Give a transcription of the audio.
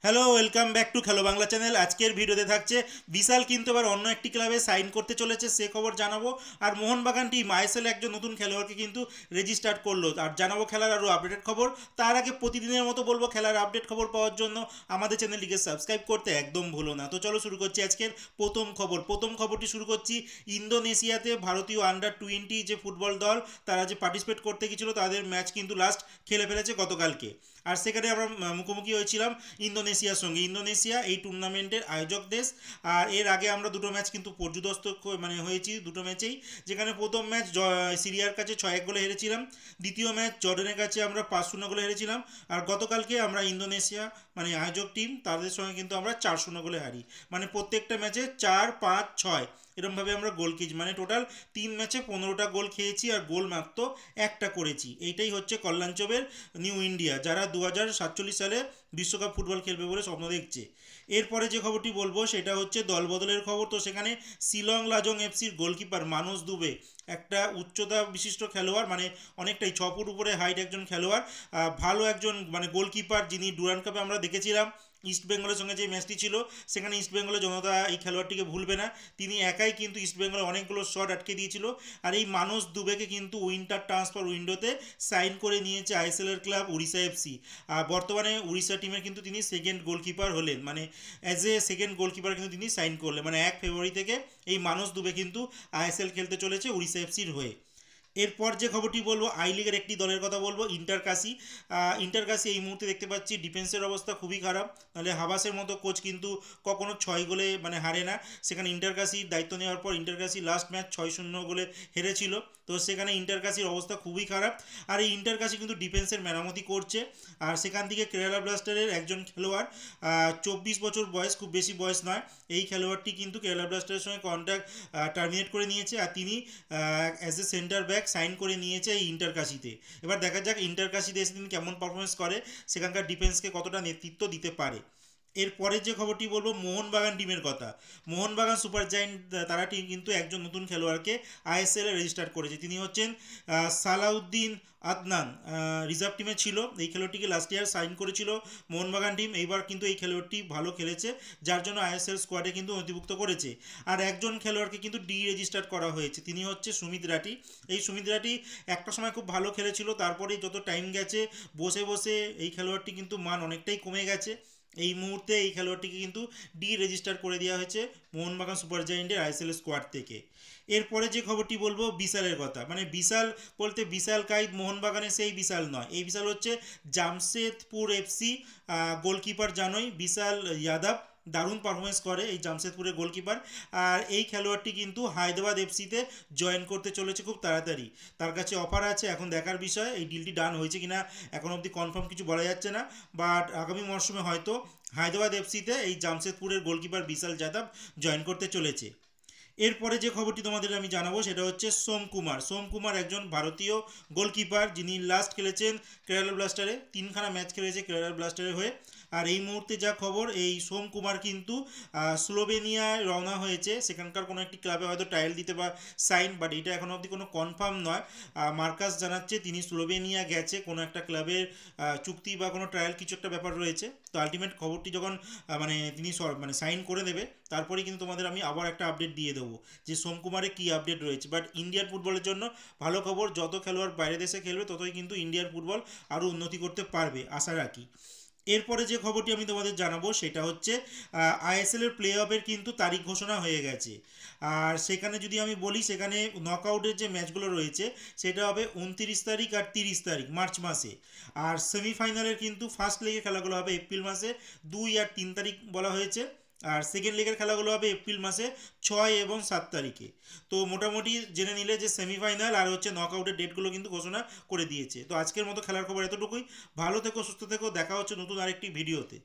Hello, welcome back to খেলো Bangla channel. আজকের ভিডিওতে থাকছে বিশাল কিন্তু এবার অন্য একটি ক্লাবে সাইন করতে চলেছে, সে খবর জানাবো। আর মোহনবাগান টিম আইএসএল একজন নতুন খেলোয়াড়কে কিন্তু রেজিস্টার করলো, আর জানাবো খেলার আরও আপডেটেড খবর। তার আগে প্রতিদিনের মতো বলবো, খেলার আপডেট খবর পাওয়ার জন্য আমাদের চ্যানেলটিকে সাবস্ক্রাইব করতে একদম ভুলো না। তো চলো শুরু করছি আজকের প্রথম খবরটি শুরু করছি ইন্দোনেশিয়াতে ভারতীয় আন্ডার-20 যে ফুটবল দল, তারা যে পার্টিসিপেট করতে গিয়েছিল, তাদের ম্যাচ কিন্তু লাস্ট খেলে ফেলেছে গতকালকে। আর সেখানে আমরা মুখোমুখি হয়েছিলাম ইন্দোনেশিয়ার সঙ্গে। ইন্দোনেশিয়া এই টুর্নামেন্টের আয়োজক দেশ। আর এর আগে আমরা দুটো ম্যাচ কিন্তু পর্যুদস্ত হয়েছি দুটো ম্যাচেই, যেখানে প্রথম ম্যাচ সিরিয়ার কাছে 6-1 গোলে হেরেছিলাম, দ্বিতীয় ম্যাচ জর্ডানের কাছে আমরা 5-0 গোলে হেরেছিলাম, আর গতকালকে আমরা ইন্দোনেশিয়া আয়োজক টিম, তাদের সঙ্গে কিন্তু আমরা 4-0 গোলে হারি। প্রত্যেকটা ম্যাচে 4-5-6 এরমভাবে আমরা গোল খেয়েছি, টোটাল 3 ম্যাচে 15টা গোল খেয়েছি, আর গোল মাত্র একটা করেছি। এইটাই হচ্ছে কল্যাণচবের নিউ ইন্ডিয়া, যারা 2047 সালে বিশ্বকাপ ফুটবল খেলবে বলে স্বপ্ন দেখছে। এরপরে যে খবরটি বলবো সেটা হচ্ছে দলবদলের খবর। তো সেখানে শিলং লাজং এফসির গোলকিপার মানস দুবে, একটা উচ্চতা বিশিষ্ট খেলোয়াড়, অনেকটাই 6 ফুট উপরে হাইট একজন খেলোয়াড়, ভালো একজন গোলকিপার, যিনি ডুরান্ড কাপে আমরা দেখেছিলাম ইস্ট বেঙ্গলের সঙ্গে যে ম্যাচটি ছিল, সেখানে ইস্ট বেঙ্গলের জনতা এই খেলোয়াড়টিকে ভুলবে না। তিনি একাই কিন্তু ইস্ট বেঙ্গলের অনেকগুলো শট আটকে দিয়েছিল। আর এই মানস দুবেকে কিন্তু উইন্টার ট্রান্সফার উইন্ডোতে সাইন করে নিয়েছে আইএসএল এর ক্লাব উড়িষ্যা এফসি। বর্তমানে উড়িষ্যা টিমের কিন্তু তিনি সেকেন্ড গোলকিপার হলেন, অ্যাজ এ সেকেন্ড গোলকিপার কিন্তু তিনি সাইন করলেন। 1 ফেব্রুয়ারি থেকে এই মানস দুবে কিন্তু আইএসএল খেলতে চলেছে উড়িষ্যা এফসির হয়ে। এরপর যে খবরটি বলবো, আই লিগের একটি দলের কথা বলবো, ইন্টারকাশি। ইন্টারকাশি এই মুহূর্তে দেখতে পাচ্ছি ডিফেন্সের অবস্থা খুবই খারাপ। নাহলে হাবাসের মতো কোচ কিন্তু কখনো 6 গোলে হারে না। সেখানে ইন্টারকাশির দায়িত্ব নেওয়ার পর ইন্টারকাশি লাস্ট ম্যাচ 6-0 গোলে হেরেছিল। তো সেখানে ইন্টারকাশির অবস্থা খুবই খারাপ। আর এই ইন্টারকাশি কিন্তু ডিফেন্সের মেরামতি করছে। আর সেখান থেকে কেরালা ব্লাস্টারের একজন খেলোয়াড়, 24 বছর বয়স, খুব বেশি বয়স নয়, এই খেলোয়াড়টি কিন্তু কেরালা ব্লাস্টারের সঙ্গে কন্ট্রাক্ট টার্মিনেট করে নিয়েছে। আর তিনি as a centre back sign করে নিয়েছে এই ইন্টারকাশিতে। এবার দেখা যাক ইন্টারকাশিতে এসে তিনি কেমন পারফরমেন্স করে, সেখানকার ডিফেন্সকে কতটা নেতৃত্ব দিতে পারে। এরপরে যে খবরটি বলবো মোহনবাগান টিমের কথা। মোহনবাগান সুপার জায়েন্ট, তারা টিম কিন্তু একজন নতুন খেলোয়াড়কে আইএসএল এ রেজিস্টার করেছে। তিনি হচ্ছেন সালাউদ্দিন আদনান, রিজার্ভ টিমে ছিল। এই খেলোয়াড়টিকে লাস্ট ইয়ার সাইন করেছিল মোহনবাগান টিম। এইবার কিন্তু এই খেলোয়াড়টি ভালো খেলেছে, যার জন্য আইএসএল স্কোয়াডে কিন্তু নথিভুক্ত করেছে। আর একজন খেলোয়াড়কে কিন্তু ডি রেজিস্টার করা হয়েছে, তিনি হচ্ছে সুমিত রাঠি। এই সুমিত রাঠি একটা সময় খুব ভালো খেলেছিল, তারপরে যত টাইম গেছে বসে বসে এই খেলোয়াড়টি কিন্তু মান অনেকটাই কমে গেছে। এই মুহূর্তে এই খেলোয়াড়টিকে কিন্তু ডি রেজিস্টার করে দেওয়া হয়েছে মোহনবাগান সুপার জায়েন্টের আইএসএল স্কোয়াড থেকে। এরপরে যে খবরটি বলবো বিশালের কথা। বিশাল বলতে বিশাল কাইদ মোহনবাগানের সেই বিশাল নয়, এই বিশাল হচ্ছে জামশেদপুর এফসি গোলকিপার, জানোই বিশাল যাদব দারুণ পারফরমেন্স করে এই জামশেদপুরের গোলকিপার। আর এই খেলোয়াড়টি কিন্তু হায়দ্রাবাদ এফসিতে জয়েন করতে চলেছে খুব তাড়াতাড়ি। তার কাছে অফার আছে, এখন দেখার বিষয় এই ডিলটি ডান হয়েছে কিনা, এখন অবধি কনফার্ম কিছু বলা যাচ্ছে না। বাট আগামী মরশুমে হয়তো হায়দ্রাবাদ এফসিতে এই জামশেদপুরের গোলকিপার বিশাল যাদব জয়েন করতে চলেছে। এরপরে যে খবরটি তোমাদের আমি জানাবো সেটা হচ্ছে সোমকুমার একজন ভারতীয় গোলকিপার, যিনি লাস্ট খেলেছেন কেরালা ব্লাস্টারে, 3খানা ম্যাচ খেলেছে কেরালা ব্লাস্টারের হয়ে। আর এই মুহূর্তে যা খবর, এই সোমকুমার কিন্তু স্লোভেনিয়ায় রওনা হয়েছে, সেখানকার কোনো একটি ক্লাবে হয়তো ট্রায়াল দিতে বা সাইন, বাট এটা এখন অবধি কোনো কনফার্ম নয়। মার্কাস জানাচ্ছে তিনি স্লোভেনিয়া গেছে, কোনো একটা ক্লাবের চুক্তি বা কোনো ট্রায়াল কিছু একটা ব্যাপার রয়েছে। তো আলটিমেট খবরটি যখন তিনি সাইন করে দেবে, তারপরেই কিন্তু তোমাদের আমি আবার একটা আপডেট দিয়ে দেবো যে সোমকুমারের কী আপডেট রয়েছে। বাট ইন্ডিয়ান ফুটবলের জন্য ভালো খবর, যত খেলোয়াড় বাইরে দেশে খেলবে ততই কিন্তু ইন্ডিয়ান ফুটবল আরও উন্নতি করতে পারবে, আশা রাখি। এরপরে যে খবরটি আমি তোমাদের জানাবো সেটা হচ্ছে আইএসএল এর প্লে অফের কিন্তু তারিখ ঘোষণা হয়ে গেছে। আর সেখানে যদি আমি বলি, সেখানে নকআউটের যে ম্যাচগুলো রয়েছে সেটা হবে 29 তারিখ আর 30 তারিখ মার্চ মাসে। আর সেমিফাইনালের কিন্তু ফার্স্ট লেগের খেলাগুলো হবে এপ্রিল মাসে 2 আর 3 তারিখ বলা হয়েছে। আর সেকেন্ড লেগের খেলাগুলো হবে এপ্রিল মাসে 6 এবং 7 তারিখে। তো মোটামুটি জেনে নিলে যে সেমিফাইনাল আর হচ্ছে নকআউটের ডেটগুলো কিন্তু ঘোষণা করে দিয়েছে। তো আজকের মতো খেলার খবর এতটুকুই। ভালো থেকো, সুস্থ থেকো, দেখা হচ্ছে নতুন আরেকটি ভিডিওতে।